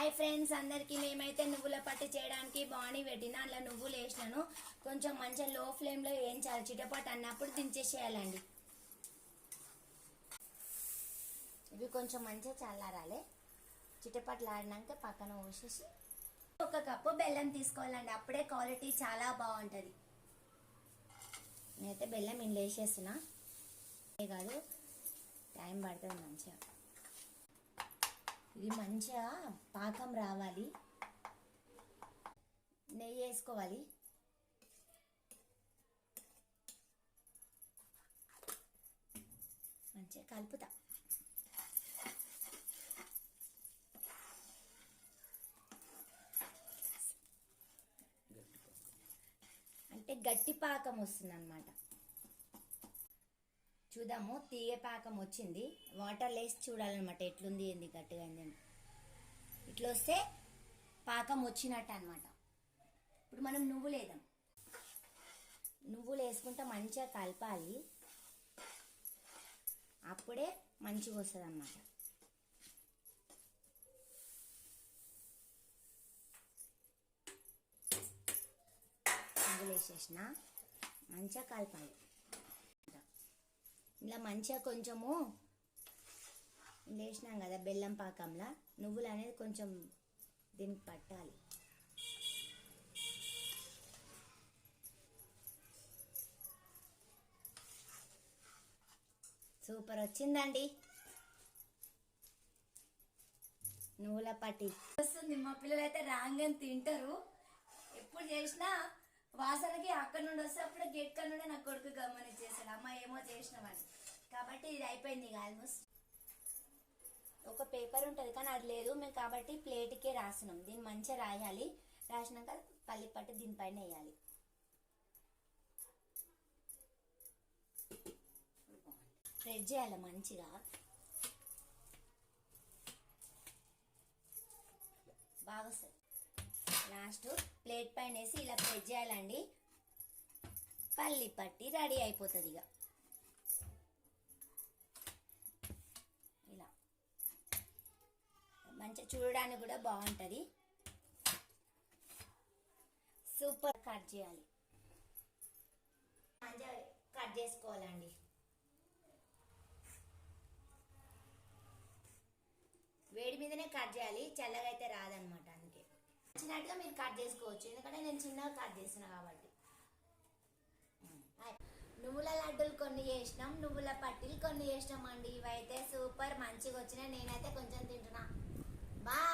hi friends అందరికి మేమైతే నువ్వుల పట్టు చేయడానికి బాణీ పెట్టిన అలా నువ్వులు వేసినాను కొంచెం మంచిగా లో ఫ్లేమ్ లో వేయించాలి చిటపట అన్నప్పుడు దించేసేయాలండి ఇవి కొంచెం మంచిగా చల్లారాలి చిటపట్లాడినాక పక్కన పోసేసి ఒక కప్పు బెల్లం తీసుకోవాలండి అప్పుడే క్వాలిటీ చాలా బాగుంటుంది నేనైతే బెల్లం ఇంట్లో వేసేస్తున్నా కాదు టైం పడుతుంది మంచిగా ఇది మంచిగా పాకం రావాలి నెయ్యి వేసుకోవాలి మంచిగా కలుపుతా అంటే గట్టి పాకం వస్తుంది అన్నమాట చూద్దాము తీయ పాకం వచ్చింది వాటర్ వేసి చూడాలన్నమాట ఎట్లుంది ఏంది గట్టిగా అయింది ఇట్లా వస్తే పాకం వచ్చినట్టు అనమాట ఇప్పుడు మనం నువ్వులు వేద్దాం నువ్వులు వేసుకుంటే మంచిగా కలపాలి అప్పుడే మంచిగా వస్తుంది అన్నమాట నువ్వులు వేసేసిన మంచిగా కలపాలి ఇలా మంచిగా కొంచెము వేసినాం కదా బెల్లం పాకంలా నువ్వులు అనేది కొంచెం దీనికి పట్టాలి సూపర్ వచ్చిందండి నువ్వుల పట్టి వస్తుంది మా పిల్లలు అయితే రాంగని తింటారు ఎప్పుడు చేసినా వాసనకి అక్కడ నుండి వస్తే అప్పుడు గేట్ కాడ నుండి నా కొడుకు గమనించేసాడు అమ్మ ఏమో చేసినామని కాబట్టి ఇది అయిపోయింది ఆల్మోస్ట్ ఒక పేపర్ ఉంటుంది కానీ అది లేదు మేము కాబట్టి ప్లేట్కే రాసినాం దీన్ని మంచిగా రాయాలి రాసినాక పల్లి పట్టి దీనిపైన వేయాలి స్ప్రెడ్ చేయాలి మంచిగా బాగా వస్తుంది లాస్ట్ ప్లేట్ పైన వేసి ఇలా ప్రెస్ చేయాలండి పల్లి పట్టి రెడీ అయిపోతుంది ఇక ఇలా మంచిగా చూడడానికి కూడా బాగుంటుంది సూపర్ కట్ చేయాలి మంచిగా కట్ చేసుకోవాలండి వేడి మీదనే కట్ చేయాలి చల్లగా అయితే రాదనమాట అందుకే నచ్చినట్టుగా మీరు కట్ చేసుకోవచ్చు ఎందుకంటే నేను చిన్నగా కట్ చేసిన కాబట్టి నువ్వుల లడ్డూలు కొన్ని చేసినాం నువ్వుల పట్టీలు కొన్ని చేసినాం అండి ఇవైతే సూపర్ మంచిగా వచ్చినాయి నేనైతే కొంచెం తింటున్నా బాయ్